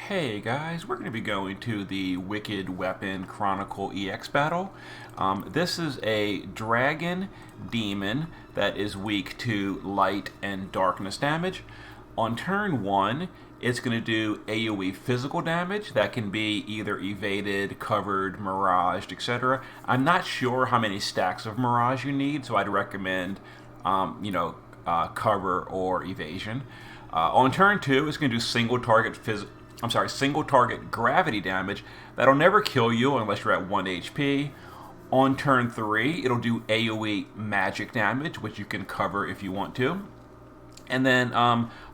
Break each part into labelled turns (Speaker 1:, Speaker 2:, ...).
Speaker 1: Hey guys, we're going to be going to the Wicked Weapon Chronicle EX battle. This is a dragon demon that is weak to light and darkness damage. On turn 1, it's going to do AoE physical damage that can be either evaded, covered, miraged, etc. I'm not sure how many stacks of mirage you need, so I'd recommend, cover or evasion. On turn 2, it's going to do single target gravity damage that'll never kill you unless you're at 1 HP. On turn 3, it'll do AoE magic damage, which you can cover if you want to. And then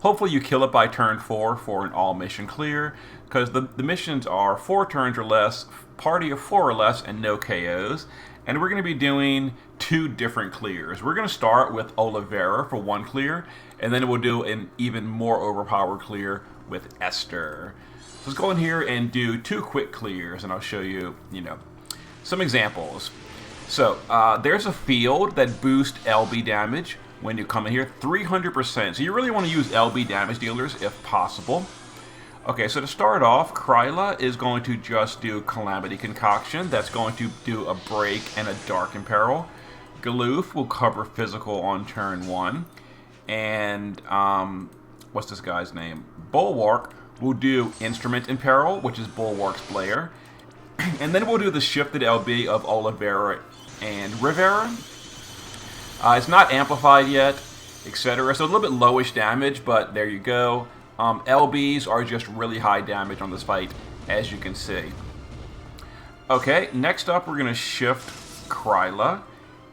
Speaker 1: hopefully you kill it by turn 4 for an all mission clear, because the missions are 4 turns or less, party of 4 or less, and no KOs. And we're going to be doing 2 different clears. We're going to start with Olivera for 1 clear, and then we'll do an even more overpowered clear with Esther. So let's go in here and do 2 quick clears, and I'll show you, some examples. So there's a field that boosts LB damage when you come in here, 300%. So you really want to use LB damage dealers if possible. Okay, so to start off, Kryla is going to just do Calamity Concoction. That's going to do a break and a Dark Imperil. Galoof will cover physical on turn 1. And, what's this guy's name? Bulwark will do Instrument Imperil, which is Bulwark's Blair. And then we'll do the shifted LB of Olivera and Rivera. It's not amplified yet, etc. So a little bit lowish damage, but there you go. LBs are just really high damage on this fight, as you can see. Okay, next up we're going to shift Kryla,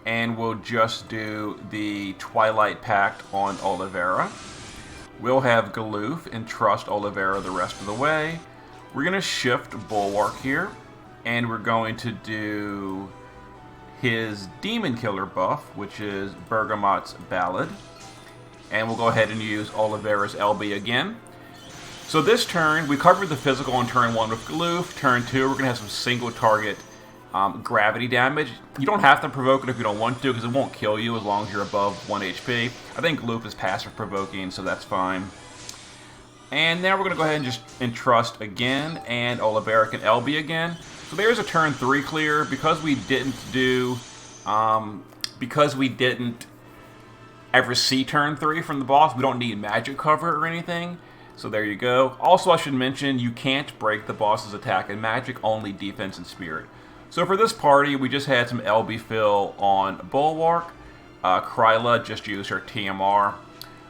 Speaker 1: and we'll just do the Twilight Pact on Olivera. We'll have Galoof and trust Olivera the rest of the way. We're going to shift Bulwark here, and we're going to do his Demon Killer buff, which is Bergamot's Ballad. And we'll go ahead and use Olivera's LB again. So this turn, we covered the physical on turn 1 with Galoof. Turn 2, we're going to have some single target gravity damage. You don't have to provoke it if you don't want to, because it won't kill you as long as you're above 1 HP. I think Galoof is passive provoking, so that's fine. And now we're going to go ahead and just entrust again, and Olivera can LB again. So there's a turn 3 clear. Because we didn't ever see turn 3 from the boss, we don't need magic cover or anything. So there you go. Also, I should mention, you can't break the boss's attack and magic, only defense and spirit. So for this party, we just had some LB fill on Bulwark. Kryla just used her TMR.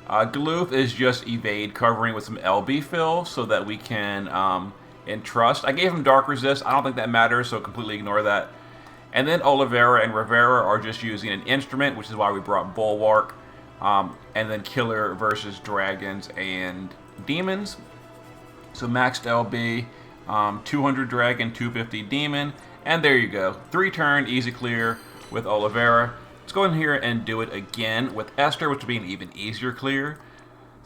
Speaker 1: Galoof is just evade covering with some LB fill so that we can entrust. I gave him Dark Resist. I don't think that matters, so completely ignore that. And then Olivera and Rivera are just using an instrument, which is why we brought Bulwark. And then Killer versus Dragons and Demons. So maxed LB, 200 Dragon, 250 Demon. And there you go. 3 turn, easy clear with Olivera. Let's go in here and do it again with Esther, which will be an even easier clear.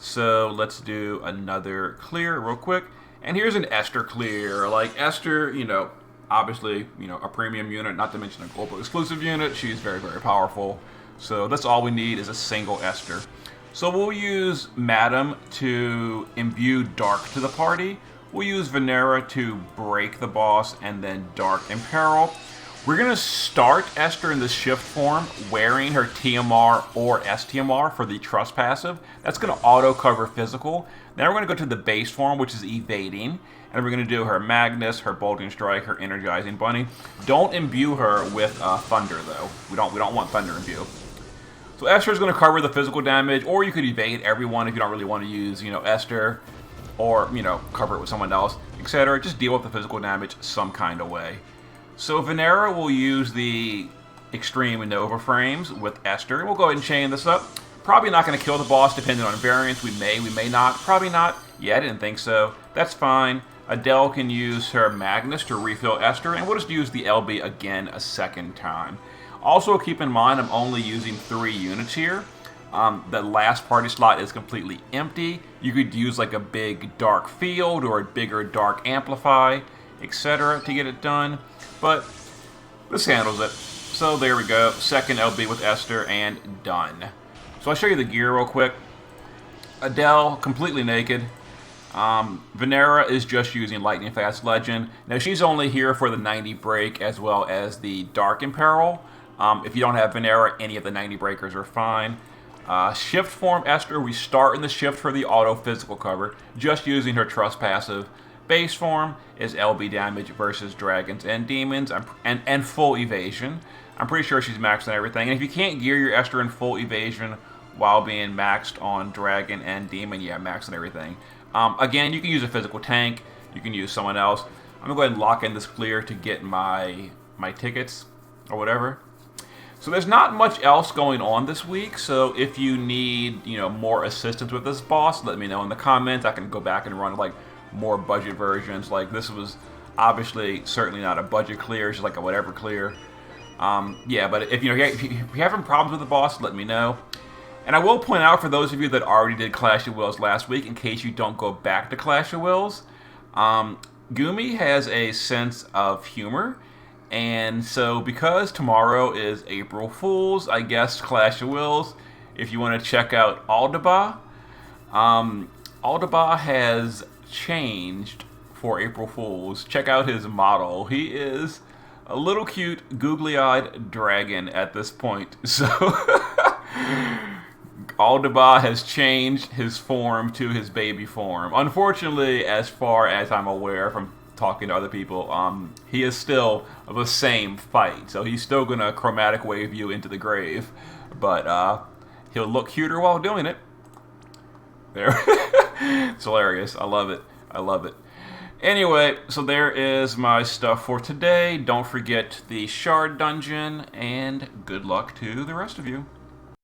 Speaker 1: So let's do another clear real quick. And here's an Esther clear. Like Esther, obviously, a premium unit, not to mention a global exclusive unit. She's very, very powerful. So that's all we need is a single Esther. So we'll use Madam to imbue Dark to the party. We'll use Venera to break the boss, and then Dark Imperil. We're going to start Esther in the shift form wearing her TMR or STMR for the Trust passive. That's going to auto-cover physical. Then we're going to go to the base form, which is evading. And we're going to do her Magnus, her Bolting Strike, her Energizing Bunny. Don't imbue her with Thunder, though. We don't want Thunder imbue. So Esther is going to cover the physical damage, or you could evade everyone if you don't really want to use, Esther. Or, cover it with someone else, etc. Just deal with the physical damage some kind of way. So Venera will use the Extreme Nova frames with Esther. And we'll go ahead and chain this up. Probably not going to kill the boss depending on variance. We may not. Probably not. Yeah, I didn't think so. That's fine. Adele can use her Magnus to refill Esther. And we'll just use the LB again a second time. Also, keep in mind, I'm only using 3 units here. The last party slot is completely empty. You could use like a big dark field or a bigger dark amplify, etc. to get it done. But this handles it. So there we go. Second LB with Esther and done. So I'll show you the gear real quick. Adele, completely naked. Venera is just using Lightning Fast Legend. Now, she's only here for the 90 break as well as the Dark Imperil. If you don't have Venera, any of the 90 breakers are fine. Shift Form Esther, we start in the Shift for the auto physical cover, just using her Trust passive. Base form is LB damage versus dragons and demons, and full evasion. I'm pretty sure she's maxed on everything. And if you can't gear your Esther in full evasion while being maxed on dragon and demon, yeah, maxed on everything. Again, you can use a physical tank. You can use someone else. I'm gonna go ahead and lock in this clear to get my tickets or whatever. So there's not much else going on this week. So if you need, more assistance with this boss, let me know in the comments. I can go back and run like more budget versions. Like this was obviously certainly not a budget clear, it's just like a whatever clear. Yeah, but if you're having problems with the boss, let me know. And I will point out for those of you that already did Clash of Wills last week, in case you don't go back to Clash of Wills, Gumi has a sense of humor. And so because tomorrow is April Fool's, I guess Clash of Wills, if you want to check out Aldaba, Aldaba has changed for April Fool's. Check out his model. He is a little cute, googly-eyed dragon at this point. So Aldaba has changed his form to his baby form. Unfortunately, as far as I'm aware from talking to other people, he is still the same fight. So he's still going to chromatic wave you into the grave. But he'll look cuter while doing it. There. It's hilarious. I love it. I love it. Anyway, so there is my stuff for today. Don't forget the Shard Dungeon, and good luck to the rest of you.